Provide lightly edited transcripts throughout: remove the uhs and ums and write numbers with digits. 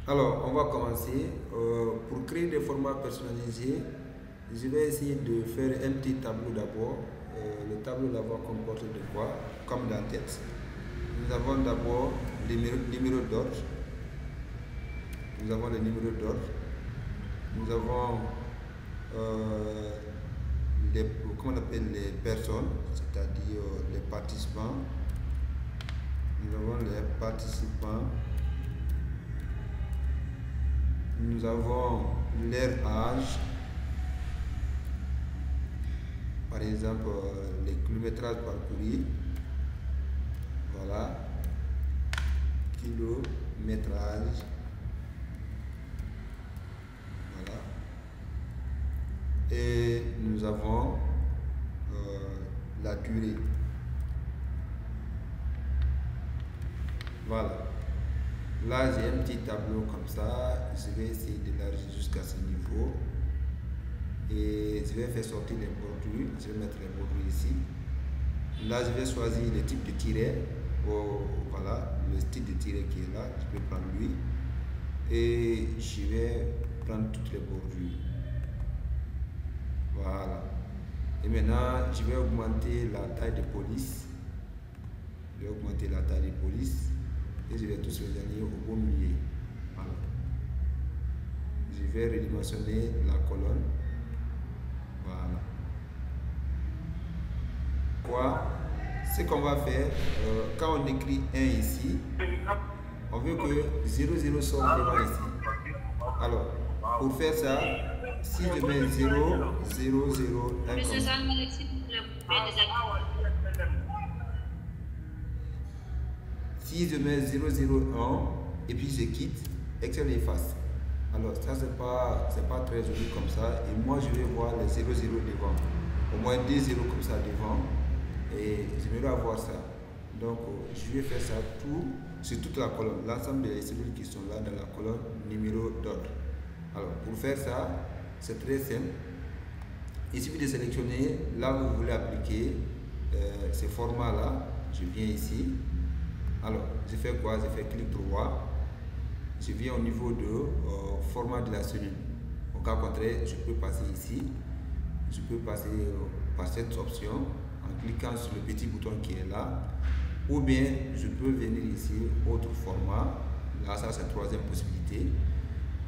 Alors, on va commencer. Pour créer des formats personnalisés, je vais essayer de faire un petit tableau d'abord. Le tableau d'abord comporte de quoi? Comme dans la tête. Nous avons d'abord les numéros d'ordre. Nous avons les numéros d'ordre. Nous avons comment on appelle les personnes, c'est-à-dire les participants. Nous avons les participants. Nous avons leur âge, par exemple les kilométrages parcourus, voilà, kilométrage, voilà, et nous avons la durée, voilà. Là, j'ai un petit tableau comme ça. Je vais essayer d'élargir jusqu'à ce niveau. Et je vais faire sortir les bordures. Je vais mettre les bordures ici. Là, je vais choisir le type de tiret. Voilà, le style de tiret qui est là. Je peux prendre lui. Et je vais prendre toutes les bordures. Voilà. Et maintenant, je vais augmenter la taille de police. Je vais augmenter la taille de police. Et je vais tous les aligner au bon milieu. Voilà. Je vais redimensionner la colonne. Voilà. Quoi? Ce qu'on va faire, quand on écrit 1 ici, on veut que 0,0 sorte devant ici. Alors, pour faire ça, si je mets 0, 0, 0, 1 comme ça. Si je mets 0, 0, 1 et puis je quitte, Excel efface. Alors ça c'est pas très joli comme ça. Et moi je vais voir les 0, 0 devant. Au moins 2 0 comme ça devant. Et j'aimerais avoir ça. Donc je vais faire ça sur toute la colonne. L'ensemble des cellules qui sont là dans la colonne numéro d'ordre. Alors pour faire ça, c'est très simple. Il suffit de sélectionner là où vous voulez appliquer ces formats là. Je viens ici. Alors, je fais quoi? Je fais clic droit. Je viens au niveau de format de la cellule. Au cas contraire, je peux passer ici. Je peux passer par cette option en cliquant sur le petit bouton qui est là. Ou bien, je peux venir ici, autre format. Là, ça c'est la troisième possibilité.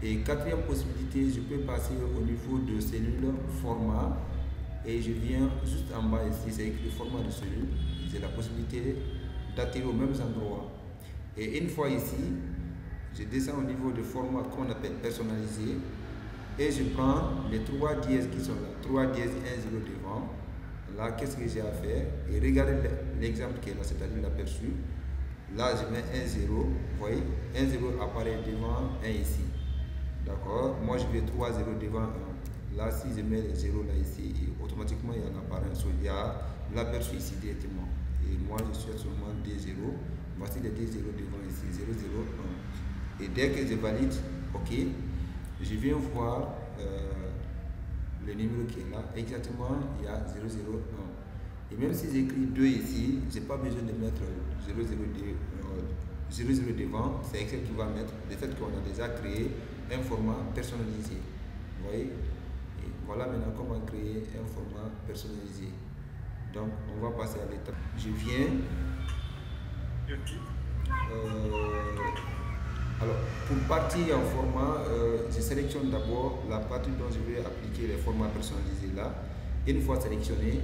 Et quatrième possibilité, je peux passer au niveau de cellule, format. Et je viens juste en bas ici, c'est écrit format de cellule. J'ai la possibilité d'atterrir aux mêmes endroits. Et une fois ici, je descends au niveau de format qu'on appelle personnalisé et je prends les 3 dièses qui sont là, 3 dièses 1 0 devant. Là, qu'est-ce que j'ai à faire? Et regardez l'exemple qui est là, c'est-à-dire l'aperçu. Là, je mets 1 0, vous voyez, 1 0 apparaît devant 1 ici. D'accord? Moi, je vais 3 0 devant 1. Là, si je mets les 0 là ici, automatiquement, il y a un appareil. Il y a l'aperçu ici directement. Et moi, je suis seulement 2 0. Voici les 2 0 devant ici, 0 0 1. Et dès que je valide, OK, je viens voir le numéro qui est là. Exactement, il y a 0 0 1. Et même si j'écris 2 ici, je n'ai pas besoin de mettre 0 0 devant. C'est Excel qui va mettre le fait qu'on a déjà créé un format personnalisé. Vous voyez? Et voilà maintenant comment créer un format personnalisé. Donc, on va passer à l'étape. Je viens. Alors, pour partir en format, je sélectionne d'abord la partie dont je vais appliquer les formats personnalisés là. Une fois sélectionné,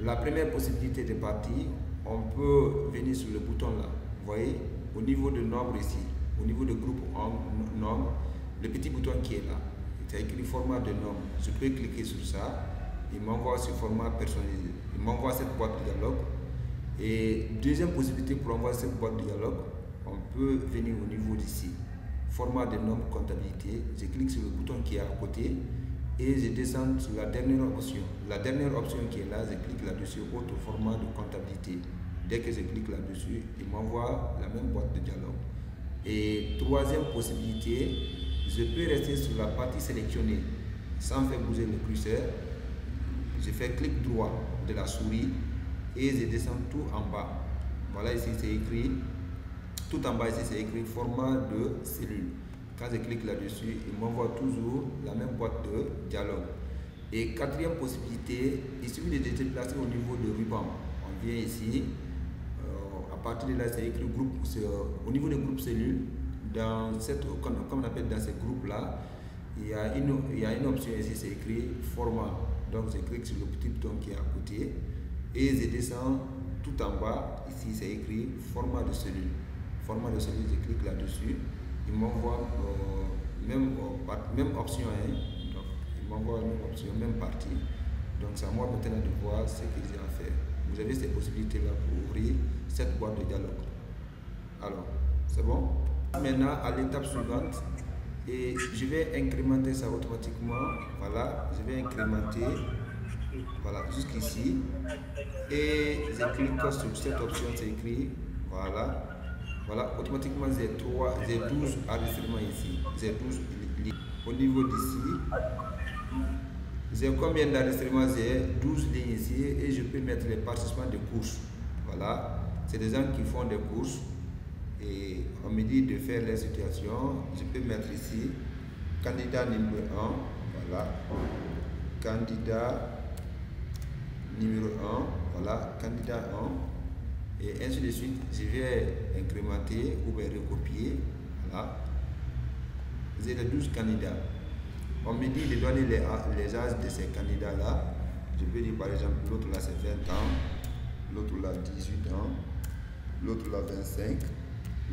la première possibilité de partir, on peut venir sur le bouton là. Vous voyez, au niveau de nombre ici, au niveau de groupe nombre, le petit bouton qui est là, c'est écrit format de nombre. Je peux cliquer sur ça. Il m'envoie ce format personnalisé. Il m'envoie cette boîte de dialogue. Et deuxième possibilité pour envoyer cette boîte de dialogue, on peut venir au niveau d'ici. Format de nombre comptabilité. Je clique sur le bouton qui est à côté et je descends sur la dernière option. La dernière option qui est là, je clique là-dessus, autre format de comptabilité. Dès que je clique là-dessus, il m'envoie la même boîte de dialogue. Et troisième possibilité, je peux rester sur la partie sélectionnée sans faire bouger le curseur. Je fais clic droit de la souris et je descends tout en bas. Voilà, ici c'est écrit, tout en bas ici c'est écrit format de cellule. Quand je clique là-dessus, il m'envoie toujours la même boîte de dialogue. Et quatrième possibilité, il suffit de se déplacer au niveau de ruban. On vient ici, à partir de là, c'est écrit groupe, au niveau des groupes cellules, dans cette, comme on appelle dans ces groupes-là, il y a une option ici, c'est écrit format. Donc je clique sur le petit bouton qui est à côté et je descends tout en bas. Ici, c'est écrit format de cellule. Format de cellule, je clique là-dessus. Il m'envoie même option. Hein. Donc, il m'envoie même option, même partie. Donc, c'est à moi maintenant de voir ce que j'ai à faire. Vous avez ces possibilités-là pour ouvrir cette boîte de dialogue. Alors, c'est bon? Maintenant, à l'étape suivante, et je vais incrémenter ça automatiquement. Voilà, je vais incrémenter. Voilà, jusqu'ici. Et je clique sur cette option, c'est écrit. Voilà. Voilà, automatiquement j'ai 12 enregistrements ici. J'ai 12 lignes. Au niveau d'ici, j'ai combien d'enregistrements? J'ai 12 lignes ici et je peux mettre les participants de courses. Voilà, c'est des gens qui font des courses et on me dit de faire les situations. Je peux mettre ici candidat numéro 1. Voilà, candidat numéro 1. Voilà, candidat 1. Et ainsi de suite, je vais incrémenter ou bien recopier. Voilà. J'ai les 12 candidats. On me dit de donner les âges de ces candidats-là. Je peux dire par exemple, l'autre là c'est 20 ans, l'autre là 18 ans, l'autre là 25,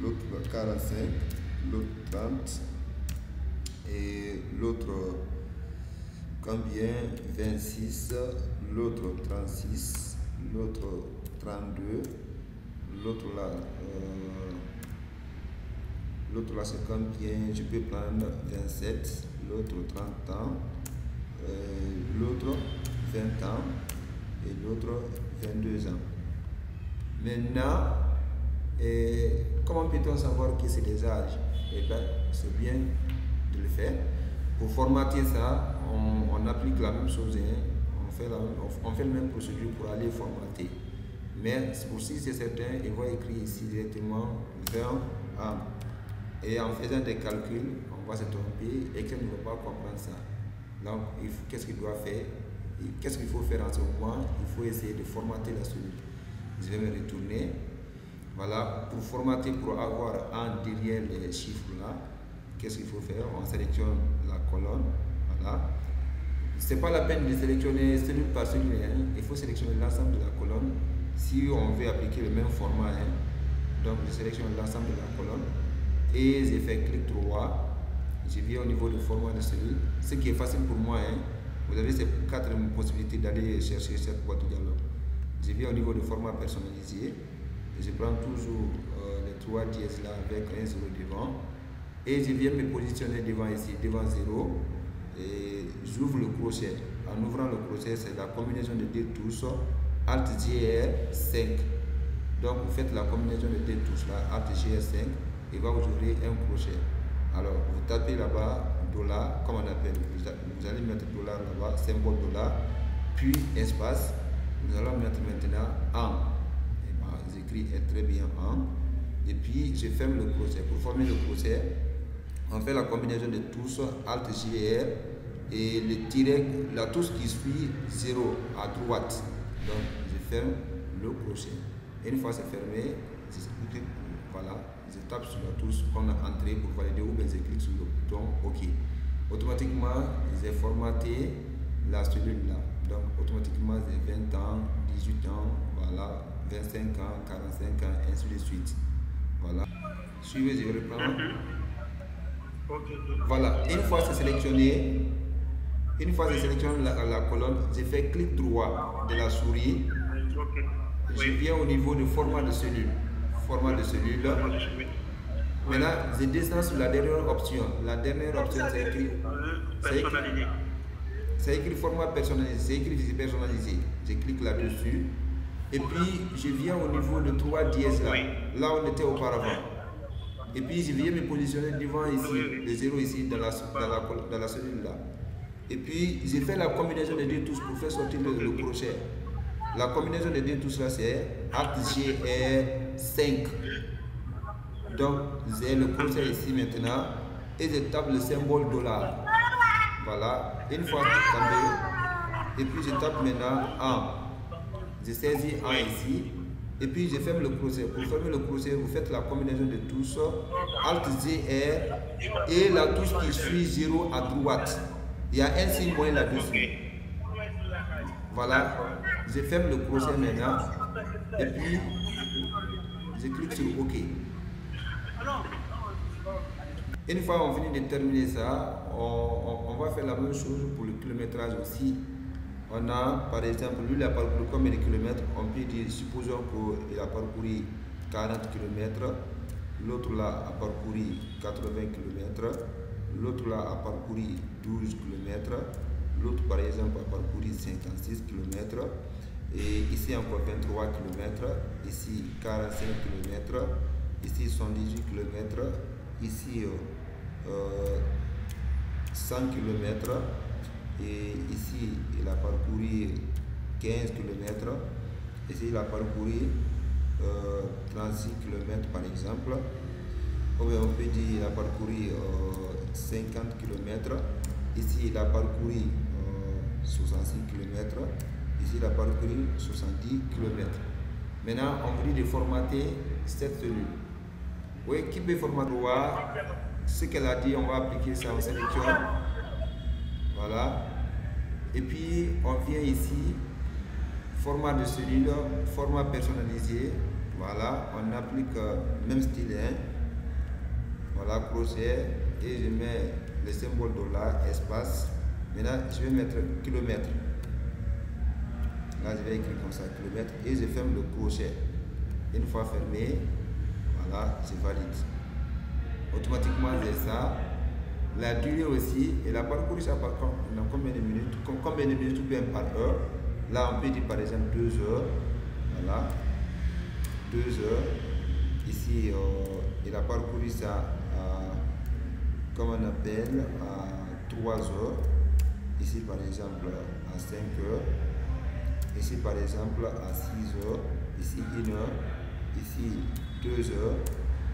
l'autre là 45, l'autre 30, et l'autre combien? 26, l'autre 36, l'autre 32. L'autre là c'est combien? Je peux prendre 27, l'autre 30 ans, l'autre 20 ans et l'autre 22 ans. Maintenant, comment peut-on savoir que c'est des âges? Eh bien, c'est bien de le faire. Pour formater ça, on applique la même chose, hein. On fait la même procédure pour aller formater. Mais pour si c'est certain, il va écrire ici directement 20 ans. Et en faisant des calculs, on va se tromper et qu'on ne va pas comprendre ça. Donc, qu'est-ce qu'il doit faire? Qu'est-ce qu'il faut faire en ce moment? Il faut essayer de formater la cellule. Je vais me retourner. Voilà, pour formater, pour avoir un derrière les chiffres là, qu'est-ce qu'il faut faire? On sélectionne la colonne. Voilà. Ce n'est pas la peine de sélectionner cellule par cellule. Hein. Il faut sélectionner l'ensemble de la colonne. Si on veut appliquer le même format, hein, donc je sélectionne l'ensemble de la colonne et je fais clic droit, je viens au niveau du format de cellule, ce qui est facile pour moi. Hein. Vous avez ces 4 possibilités d'aller chercher cette boîte de dialogue. Je viens au niveau du format personnalisé, je prends toujours les 3 dièses là avec un 0 devant et je viens me positionner devant ici, devant 0 et j'ouvre le crochet. En ouvrant le crochet, c'est la combinaison de deux touches. Alt GR 5. Donc vous faites la combinaison de deux touches là, Alt GR 5, et va vous ouvrir un crochet. Alors vous tapez là-bas $, comme on appelle, vous allez mettre $ là-bas, symbole $, puis espace. Nous allons mettre maintenant en. Et ben, j'écris très bien en. Et puis je ferme le crochet. Pour former le crochet, on fait la combinaison de touches Alt GR et le tiret, la touche qui suit 0 à droite. Donc, je ferme le crochet. Et une fois c'est fermé, voilà, je tape sur la touche qu'on a entrée pour valider ou bien je clique sur le bouton OK. Automatiquement, j'ai formaté la cellule là. Donc, automatiquement, j'ai 20 ans, 18 ans, voilà, 25 ans, 45 ans, ainsi de suite. Voilà. Suivez, je reprends. Voilà, une fois c'est sélectionné, la colonne, je fais clic droit de la souris. Je viens au niveau du format de cellule. Format de cellule. Maintenant, je descends sur la dernière option. La dernière option, c'est écrit format personnalisé. C'est écrit visite personnalisé. Je clique là-dessus. Et puis, je viens au niveau de 3 dièses là. Là, on était auparavant. Et puis, je viens me positionner devant ici, le 0 ici, dans la cellule là. Et puis, j'ai fait la combinaison des deux touches pour faire sortir le crochet. La combinaison des deux touches là, c'est Alt GR 5. Donc, j'ai le crochet ici maintenant. et je tape le symbole dollar. Voilà, une fois tapé, et puis je tape maintenant 1. Je saisis 1 ici, et puis je ferme le crochet. Pour fermer le crochet, vous faites la combinaison de tous, Alt ZR et la touche qui suit 0 à droite. Il y a un signe moins là-dessus. Voilà, je ferme le crochet maintenant, et puis je clique sur OK. Une fois on finit de terminer ça, on va faire la même chose pour le kilométrage aussi. On a par exemple, lui il a parcouru combien de kilomètres? On peut dire, supposons qu'il a parcouru 40 km, l'autre là a parcouru 80 km, l'autre là a parcouru 12 km, l'autre par exemple a parcouru 56 km, et ici encore 23 km, ici 45 km, ici 118 km, ici 100 km, et ici il a parcouru 15 km, ici il a parcouru 36 km par exemple, ou bien on peut dire il a parcouru 50 km, ici il a parcouru 66 km, ici il a parcouru 70 km. Maintenant on veut de formater cette cellule. Oui, qui peut formater ce qu'elle a dit, on va appliquer ça en sélection. Voilà. Et puis on vient ici, format de cellule, format personnalisé. Voilà, on applique même style. Voilà, crochet, et je mets le symbole dollar, espace. Maintenant, je vais mettre kilomètre. Là, je vais écrire comme ça, kilomètre, et je ferme le crochet. Une fois fermé, voilà, je valide. Automatiquement, j'ai ça. La durée aussi, et la parcours, ça par contre, dans combien de minutes? Combien de minutes ou bien par heure? Là, on peut dire par exemple 2 heures. Voilà, 2 heures. Ici, il a parcouru ça à, comme on appelle, à 3 heures. Ici, par exemple, à 5 heures. Ici, par exemple, à 6 heures. Ici, 1 heure. Ici, 2 heures.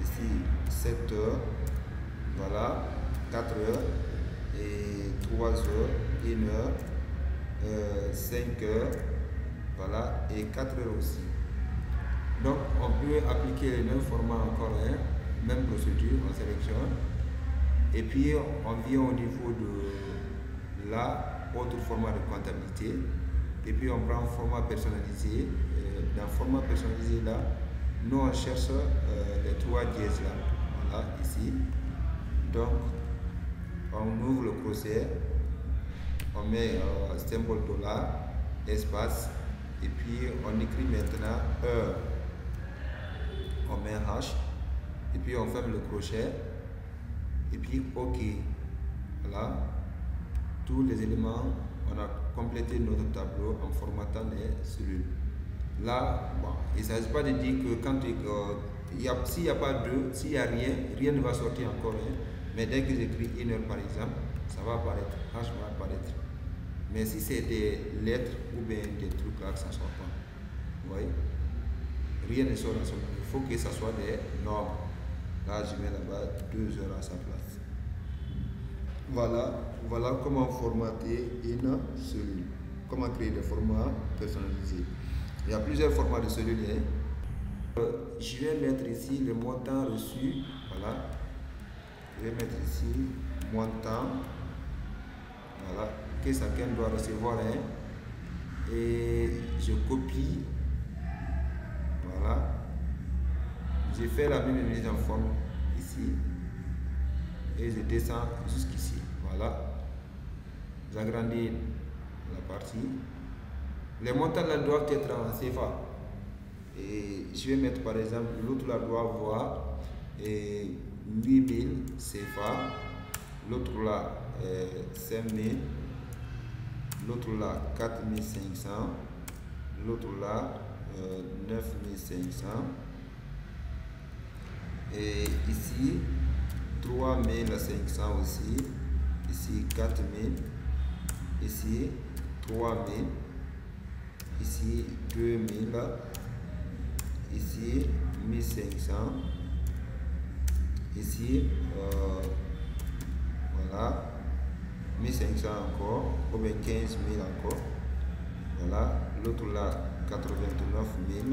Ici, 7 heures. Voilà, 4 heures. Et 3 heures. 1 heure. 5 heures. Voilà, et 4 heures aussi. Donc, on peut appliquer le même format encore, même procédure, on sélectionne. Et puis, on vient au niveau de là, autre format de comptabilité. Et puis, on prend format personnalisé. Dans format personnalisé, là, nous, on cherche les 3 dièses là. Voilà, ici. Donc, on ouvre le crochet. On met symbole dollar, espace. Et puis, on écrit maintenant heure. On met un H, et puis on ferme le crochet, et puis OK. Voilà, tous les éléments, on a complété notre tableau en formatant les cellules. Là, bon, il ne s'agit pas de dire que quand s'il n'y a pas de, s'il n'y a rien, rien ne va sortir encore. Mais dès que j'écris 1 heure par exemple, ça va apparaître, H va apparaître. Mais si c'est des lettres ou bien des trucs là, ça ne sort pas. Vous voyez? Rien ne sort dans son nom. Il faut que ça soit des nombres. Là, je mets là-bas 2 heures à sa place. Voilà, voilà comment formater une cellule. Comment créer des formats personnalisés. Il y a plusieurs formats de cellules. Je vais mettre ici le montant reçu. Voilà. Je vais mettre ici montant. Voilà. Que chacun doit recevoir. Et je copie. Voilà. J'ai fait la même mise en forme ici. Et je descends jusqu'ici. Voilà. J'agrandis la partie. Les montants là doivent être en CFA. Et je vais mettre par exemple, l'autre là doit avoir 8000 CFA. L'autre là 5000. L'autre là 4500. L'autre là 9500. Et ici 3500 aussi. Ici 4000. Ici 3000. Ici 2000. Ici 1500. Ici Voilà. 1500 encore, ou bien 15 000 encore. Voilà. L'autre là, 89 000.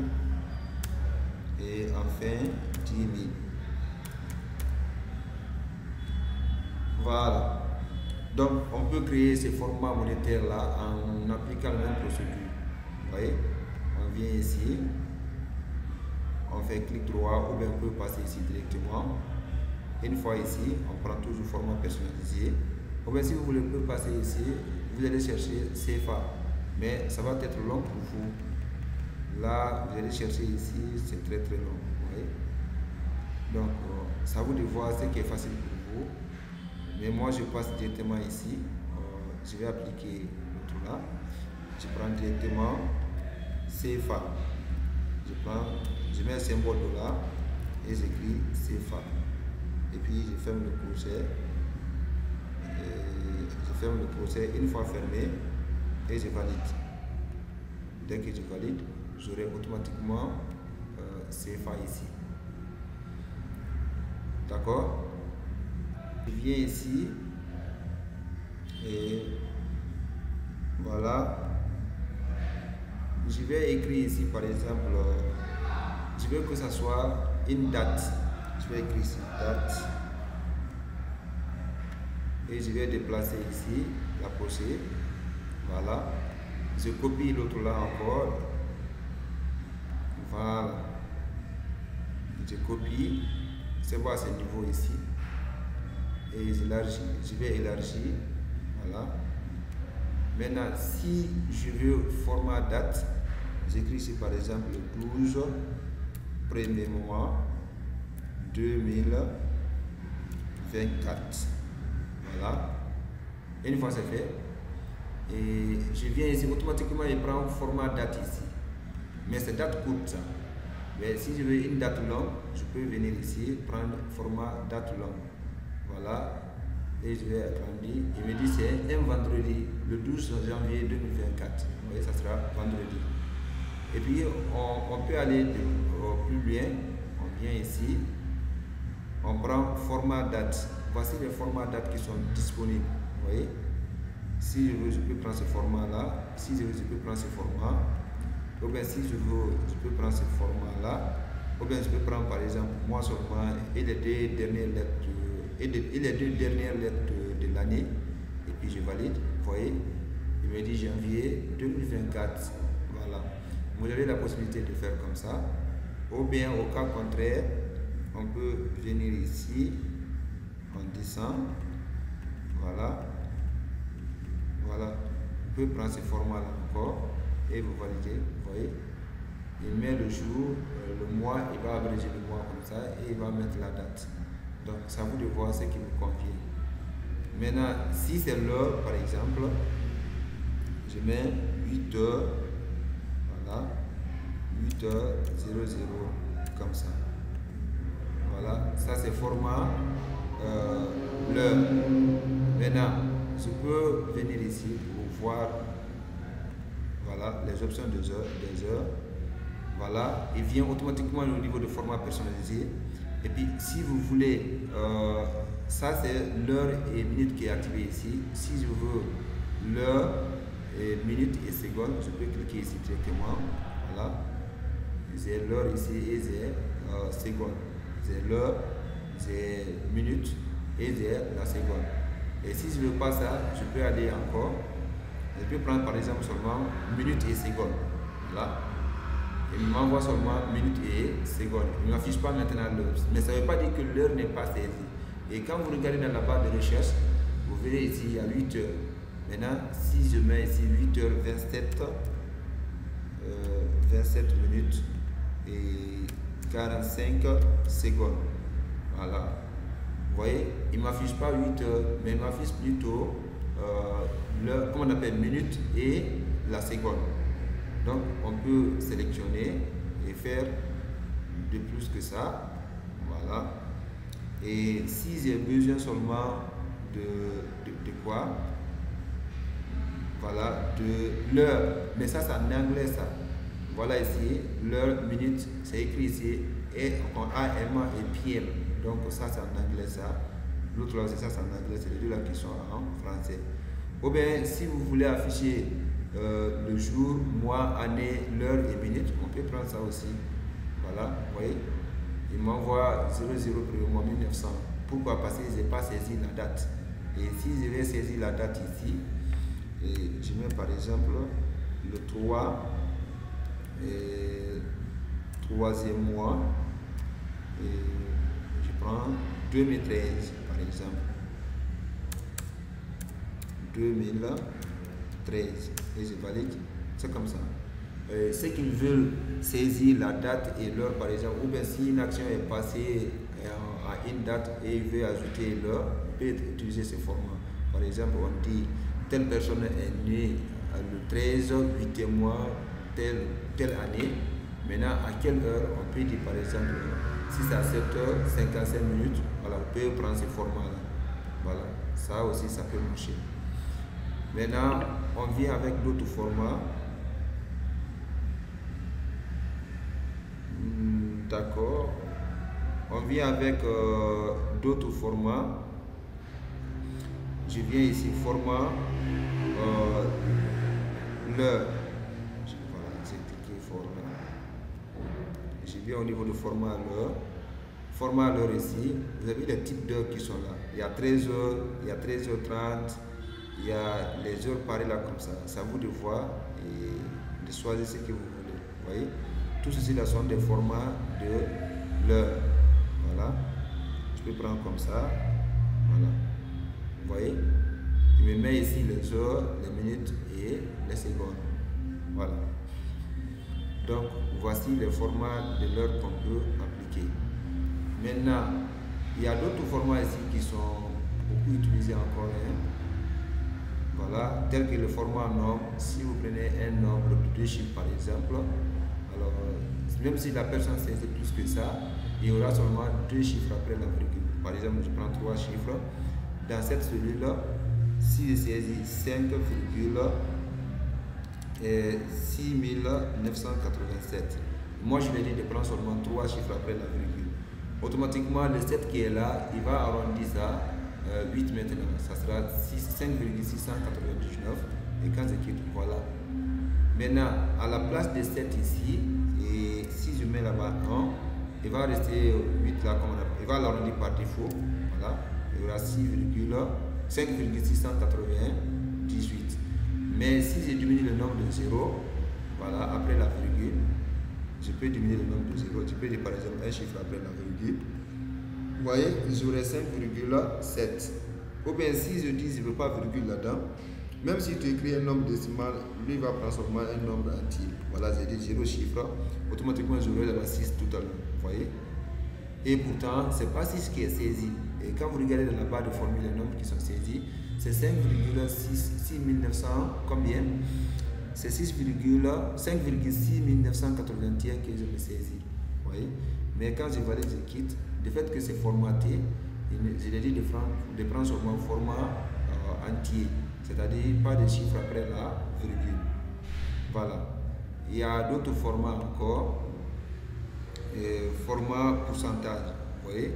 Et enfin, 10 000. Voilà. Donc, on peut créer ces formats monétaires là en appliquant la même procédure. Vous voyez, on vient ici, on fait clic droit ou bien on peut passer ici directement. Une fois ici, on prend toujours format personnalisé. Ou bien si vous voulez passer ici, vous allez chercher CFA. Mais ça va être long pour vous. Là, vous allez chercher ici, c'est très long. Vous voyez? Donc, ça vous de voir ce qui est facile pour vous. Mais moi, je passe directement ici. Je vais appliquer l'autre là. Je prends directement CFA. Je mets un symbole $, et j'écris CFA. Et puis, je ferme le crochet. Je ferme le crochet une fois fermé et je valide. Dès que je valide, j'aurai automatiquement CFA ici. D'accord? Je viens ici et voilà. Je vais écrire ici par exemple, je veux que ça soit une date. Je vais écrire ici date et je vais déplacer ici la pochette. Voilà. Je copie l'autre là encore. Voilà. Je copie. C'est bon à ce niveau ici. Et je vais élargir. Voilà. Maintenant, si je veux format date, j'écris ici par exemple 12 premier mois 2024. Voilà. Une fois c'est fait, et je viens ici, automatiquement il prend format date ici. Mais c'est date courte ça. Mais si je veux une date longue, je peux venir ici, prendre format date longue. Voilà. Et je vais agrandir. Il me dit c'est un vendredi, le 12 janvier 2024. Vous voyez, ça sera vendredi. Et puis on peut aller plus loin. On vient ici. On prend format date. Voici les formats date qui sont disponibles. Vous voyez. Si je veux, je peux prendre ce format là. Si je veux, je peux prendre ce format. Ou bien si je veux, je peux prendre ce format là. Ou bien je peux prendre par exemple moi seulement et les deux dernières lettres de l'année. Et puis je valide. Vous voyez. Il me dit janvier 2024. Voilà. Vous avez la possibilité de faire comme ça. Ou bien au cas contraire, on peut venir ici. On descend. Voilà. Voilà. Vous pouvez prendre ce format là encore. Et vous validez. Vous voyez. Il met le jour, le mois, il va abréger le mois comme ça et il va mettre la date. Donc, c'est à vous de voir ce qui vous convient. Maintenant, si c'est l'heure, par exemple, je mets 8 heures, voilà, 8h00, comme ça. Voilà, ça c'est format l'heure. Maintenant, je peux venir ici pour voir, voilà, les options des heures. Voilà, il vient automatiquement au niveau de format personnalisé. Et puis, si vous voulez, ça c'est l'heure et minute qui est activé ici. Si je veux l'heure, minute et seconde, je peux cliquer ici directement. Voilà, j'ai l'heure ici et j'ai seconde. J'ai l'heure, j'ai minute et j'ai la seconde. Et si je ne veux pas ça, je peux aller encore. Je peux prendre par exemple seulement minute et seconde. Là. Il m'envoie seulement minutes et secondes. Il ne m'affiche pas maintenant l'heure. Mais ça ne veut pas dire que l'heure n'est pas saisie. Et quand vous regardez dans la barre de recherche, vous verrez ici, il y a 8 heures. Maintenant, si je mets ici 8h27, 27 minutes et 45 secondes. Voilà. Vous voyez, il ne m'affiche pas 8 heures, mais il m'affiche plutôt l'heure, comment on appelle, minute et la seconde. Donc, on peut sélectionner et faire de plus que ça. Voilà. Et si j'ai besoin seulement de quoi? Voilà, de l'heure. Mais ça, c'est en anglais, ça. Voilà ici, l'heure, minute, c'est écrit ici. Et en AM et PM. Donc, ça, c'est en anglais, ça. L'autre là, c'est ça, c'est en anglais. C'est les deux là qui sont en français. Ou bien, si vous voulez afficher le jour, mois, année, l'heure et minute, on peut prendre ça aussi. Voilà, vous voyez. Il m'envoie 00 pour le mois 1900. Pourquoi? Parce que je n'ai pas saisi la date. Et si je vais saisir la date ici, et je mets par exemple le 3, troisième mois, et je prends 2013 par exemple. 2013 et je valide, c'est comme ça. Ceux qui veulent saisir la date et l'heure par exemple, ou bien si une action est passée à une date et il veut ajouter l'heure, on peut utiliser ce format. Par exemple, on dit telle personne est née le 13, 8e mois, telle année. Maintenant, à quelle heure? On peut dire par exemple, si c'est à 7h55 minutes, voilà, on peut prendre ce format-là. Voilà, ça aussi, ça peut marcher. Maintenant, on vient avec d'autres formats. D'accord. On vient avec d'autres formats. Je viens ici, format, l'heure. Voilà, j'ai cliqué format. Je viens au niveau de format l'heure. Format l'heure ici, vous avez les types d'heures qui sont là. Il y a 13h, il y a 13h30, il y a les heures pareilles là comme ça. C'est à vous de voir et de choisir ce que vous voulez. Vous voyez, tout ceci là sont des formats de l'heure. Voilà, je peux prendre comme ça. Voilà, vous voyez, il me met ici les heures, les minutes et les secondes. Voilà. Donc, voici les formats de l'heure qu'on peut appliquer. Maintenant, il y a d'autres formats ici qui sont beaucoup utilisés encore. Voilà, tel que le format nombre. Si vous prenez un nombre de 2 chiffres par exemple, alors même si la personne saisit plus que ça, il y aura seulement 2 chiffres après la virgule. Par exemple, je prends 3 chiffres. Dans cette cellule-là, si je saisis 5,6987, moi je vais dire de prendre seulement 3 chiffres après la virgule. Automatiquement, le 7 qui est là, il va arrondir ça 8 maintenant. Ça sera 5,699. Et quand je quitte, voilà. Maintenant, à la place de 7 ici, et si je mets là-bas 1, il va rester 8 là, comme on a, il va l'arrondir par défaut. Voilà. Il y aura 5,698. Mais si je diminue le nombre de 0, voilà, après la virgule, je peux diminuer le nombre de 0. Je peux dire par exemple un chiffre après la virgule. Vous voyez, j'aurai 5,7. Ou bien si je dis je ne veux pas virgule là-dedans, même si tu écris un nombre décimal, lui il va prendre seulement un nombre entier. Voilà, j'ai dit 0 chiffre. Automatiquement, j'aurai là-bas 6 tout à l'heure. Vous voyez? Et pourtant, ce n'est pas 6 qui est saisi. Et quand vous regardez dans la barre de formule les nombres qui sont saisis, c'est 5,6900 combien? C'est 5,6981 que je me saisis. Vous voyez? Mais quand je valide, je quitte. Le fait que c'est formaté, je l'ai dit de prendre seulement format entier. C'est-à-dire pas de chiffres après la virgule. Voilà. Il y a d'autres formats encore. Format pourcentage. Vous voyez?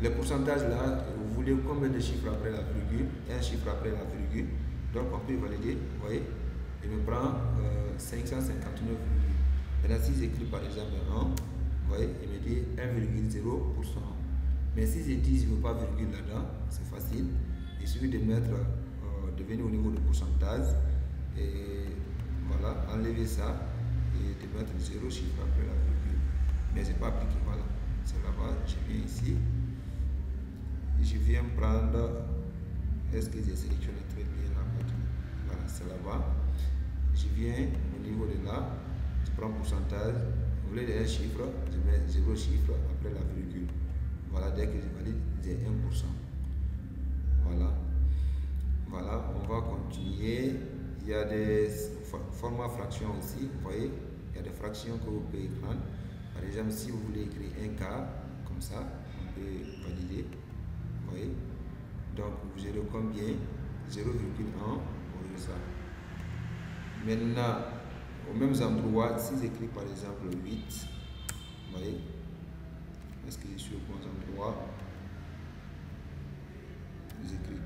Le pourcentage là, vous voulez combien de chiffres après la virgule? Un chiffre après la virgule. Donc on peut valider. Vous voyez? Il me prend 559. Maintenant, si j'écris par exemple 1, vous voyez, il me dit 1,0%. Mais si je dis je ne veux pas virgule là-dedans, c'est facile. Il suffit de mettre, de venir au niveau de pourcentage et voilà, enlever ça et de mettre 0 chiffre après la virgule. Mais c'est pas appliqué, voilà. C'est là-bas, je viens ici. Je viens prendre, est-ce que j'ai sélectionné très bien là maintenant? Voilà, c'est là-bas. Je viens au niveau de là, je prends pourcentage, vous voulez un chiffre, je mets 0 chiffre après la virgule. Voilà, dès que je valide, j'ai 1%. Voilà. Voilà, on va continuer. Il y a des formats fractions aussi, vous voyez, il y a des fractions que vous pouvez prendre. Par exemple, si vous voulez écrire un quart, comme ça, on peut valider. Vous voyez, donc vous aurez combien? 0,1 pour ça. Maintenant, au même endroit, si j'écris par exemple 8, vous voyez, est-ce que je suis au bon endroit?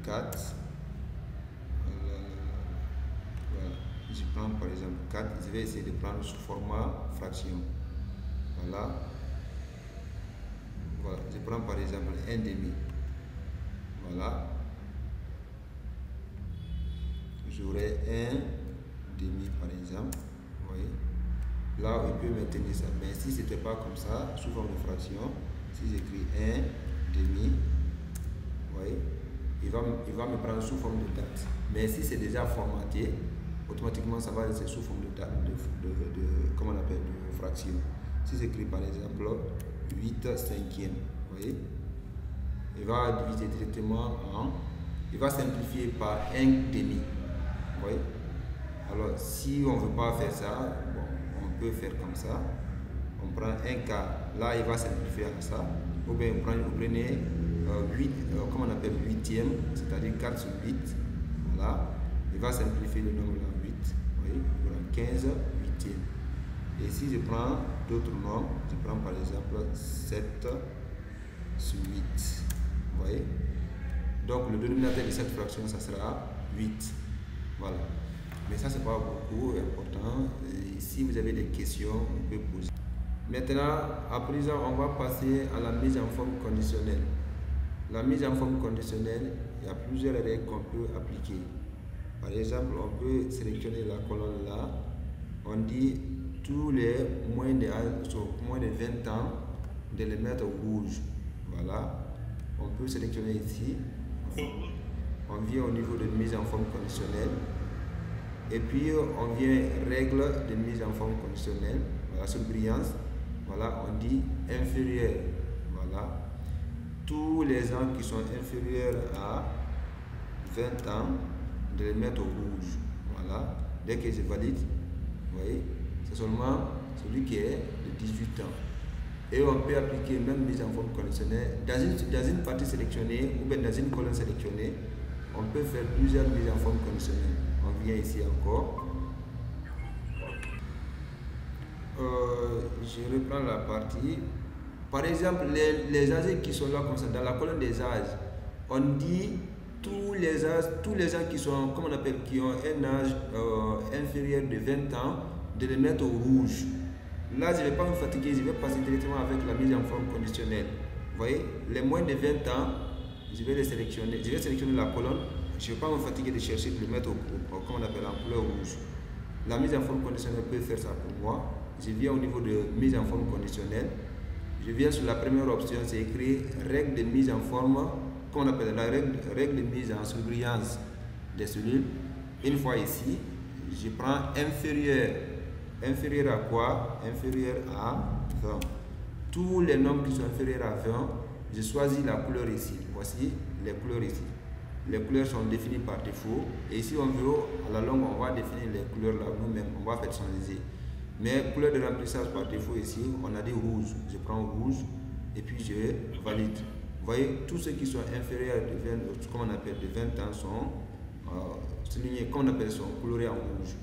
4. Voilà. Je prends par exemple 4. Je vais essayer de prendre sous format fraction. Voilà. Voilà. Je prends par exemple 1 demi. Voilà. J'aurai 1 demi par exemple. Vous voyez. Là, on peut maintenir ça. Mais si ce n'était pas comme ça, sous forme de fraction, si j'écris 1 demi, vous voyez, il va me prendre sous forme de date. Mais si c'est déjà formaté, automatiquement ça va rester sous forme de date, comment on appelle, de fraction. Si j'écris par exemple 8 cinquièmes, vous voyez, il va diviser directement en, il va simplifier par 1 demi. Vous voyez. Alors si on ne veut pas faire ça, bon, on peut faire comme ça. On prend 1 quart, là il va simplifier à ça. Ou bien vous prenez 8, comment on appelle, huitième, c'est-à-dire 4 sur 8. Voilà, il va simplifier le nombre en 8. Vous voyez, il y aura 15 huitièmes. Et si je prends d'autres nombres, je prends par exemple 7 sur 8. Vous voyez, donc le dénominateur de cette fraction, ça sera 8. Voilà. Mais ça, c'est pas beaucoup important. Et si vous avez des questions, vous pouvez poser. Maintenant, à présent, on va passer à la mise en forme conditionnelle. La mise en forme conditionnelle, il y a plusieurs règles qu'on peut appliquer. Par exemple, on peut sélectionner la colonne là. On dit tous les moins de 20 ans de les mettre rouge. Voilà. On peut sélectionner ici. On vient au niveau de mise en forme conditionnelle. Et puis on vient règle de mise en forme conditionnelle. Voilà, sur brillance. Voilà, on dit inférieur. Voilà. Tous les ans qui sont inférieurs à 20 ans, de les mettre au rouge. Voilà. Dès que je valide, vous voyez, c'est seulement celui qui est de 18 ans. Et on peut appliquer même mise en forme conditionnelle dans une partie sélectionnée ou bien dans une colonne sélectionnée. On peut faire plusieurs mises en forme conditionnelle. On vient ici encore. Je reprends la partie. Par exemple, les âges qui sont là comme ça, dans la colonne des âges, on dit tous les âges qui sont, comment on appelle, qui ont un âge inférieur de 20 ans, de les mettre au rouge. Là, je ne vais pas me fatiguer, je vais passer directement avec la mise en forme conditionnelle. Vous voyez, les moins de 20 ans, je vais les sélectionner. Je vais sélectionner la colonne. Je ne vais pas me fatiguer de chercher de le mettre comme on appelle en couleur rouge. La mise en forme conditionnelle peut faire ça pour moi. Je viens au niveau de mise en forme conditionnelle. Je viens sur la première option, c'est écrit règle de mise en forme, comme on appelle la règle de mise en surbrillance des cellules. Une fois ici, je prends inférieur. Inférieur à quoi? Inférieur à 20. Tous les nombres qui sont inférieurs à 20, je choisis la couleur ici. Voici les couleurs ici. Les couleurs sont définies par défaut. Et si on veut, à la longue, on va définir les couleurs là nous-mêmes. On va personnaliser. Mais couleur de remplissage par défaut ici, on a dit rouge. Je prends rouge et puis je valide. Vous voyez, tous ceux qui sont inférieurs de 20, comme on appelle de 20 ans, sont soulignés, comme on appelle, sont colorés en rouge.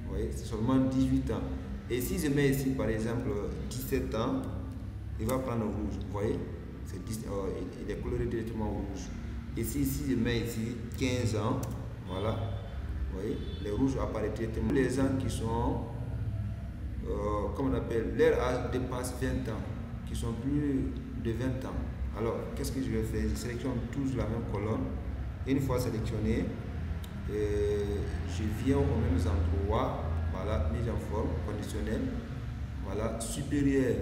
Vous voyez, c'est seulement 18 ans. Et si je mets ici, par exemple, 17 ans, il va prendre rouge. Vous voyez, il est coloré directement rouge. Et si je mets ici 15 ans, voilà, vous voyez, les rouges apparaissent directement. Les gens qui sont, comme on appelle, leur âge dépasse 20 ans, qui sont plus de 20 ans. Alors, qu'est-ce que je vais faire? Je sélectionne tous la même colonne. Une fois sélectionné, je viens aux mêmes endroits. Voilà, mise en forme conditionnelle. Voilà, supérieur.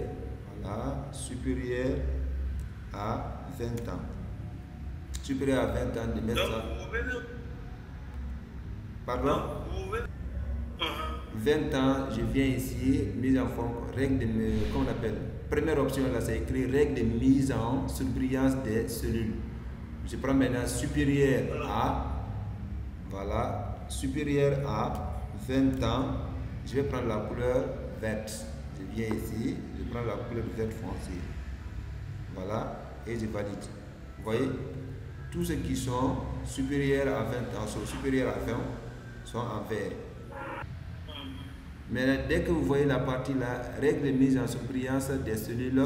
Voilà, supérieur à 20 ans. Supérieur à 20 ans, de mettre ça. Pardon? 20 ans, je viens ici, mise en forme, règle de, comment on appelle? Première option là, c'est écrit règle de mise en surbrillance des cellules. Je prends maintenant supérieur à, voilà, supérieur à 20 ans, je vais prendre la couleur verte. Je viens ici, je prends la couleur verte foncée. Voilà, et je valide. Vous voyez, tous ceux qui sont supérieurs à 20 ans, sont supérieurs à 20, sont en vert. Mais dès que vous voyez la partie là, règle de mise en surbrillance des cellules,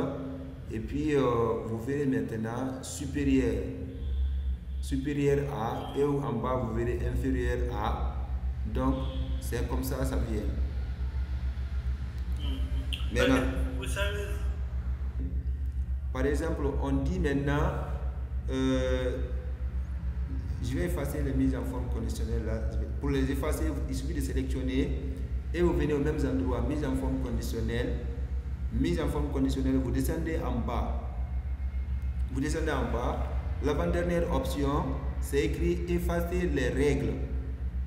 et puis vous verrez maintenant supérieur. supérieur à, et en bas vous verrez inférieur à. Donc c'est comme ça vient. Maintenant, vous savez, par exemple, on dit maintenant, je vais effacer les mises en forme conditionnelles là. Pour les effacer, il suffit de sélectionner et vous venez au même endroit, mise en forme conditionnelle. Mise en forme conditionnelle, vous descendez en bas. Vous descendez en bas. L'avant-dernière option, c'est écrit effacer les règles.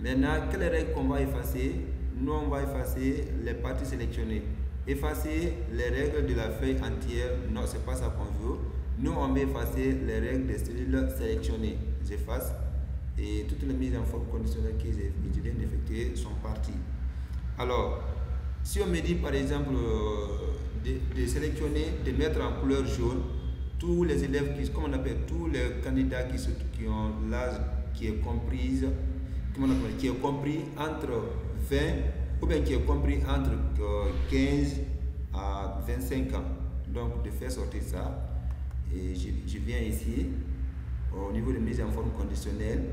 Maintenant, quelles règles qu'on va effacer? Nous, on va effacer les parties sélectionnées. Effacer les règles de la feuille entière, non, c'est pas ça qu'on veut. Nous, on va effacer les règles des cellules sélectionnées. J'efface et toutes les mises en forme conditionnelles que je viens d'effectuer sont parties. Alors, si on me dit par exemple de sélectionner, de mettre en couleur jaune tous les élèves comme on appelle tous les candidats qui ont l'âge qui est compris entre 20 ou bien qui est compris entre 15 à 25 ans. Donc de faire sortir ça, et je viens ici au niveau de mise en forme conditionnelle,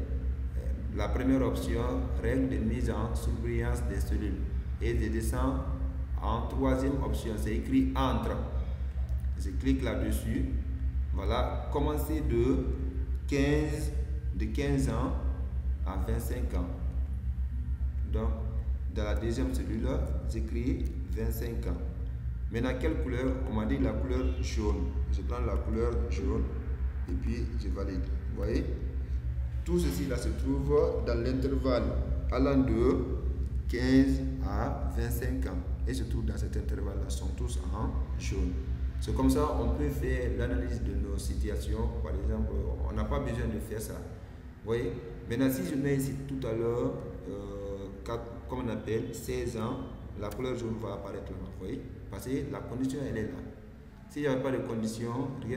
la première option, règle de mise en surbrillance des cellules, et je descends en troisième option, c'est écrit entre. Je clique là-dessus. Voilà, commencer de 15 ans à 25 ans. Donc, dans la deuxième cellule, j'écris 25 ans. Maintenant, quelle couleur? On m'a dit la couleur jaune. Je prends la couleur jaune et puis je valide. Vous voyez? Tout ceci là se trouve dans l'intervalle allant de 15 à 25 ans. Et se trouve dans cet intervalle-là, sont tous en jaune. C'est comme ça on peut faire l'analyse de nos situations. Par exemple, on n'a pas besoin de faire ça. Vous voyez? Maintenant, si je mets ici tout à l'heure, comme on appelle, 16 ans, la couleur jaune va apparaître là. Vous voyez? Parce que la condition, elle est là. S'il n'y avait pas de condition, rien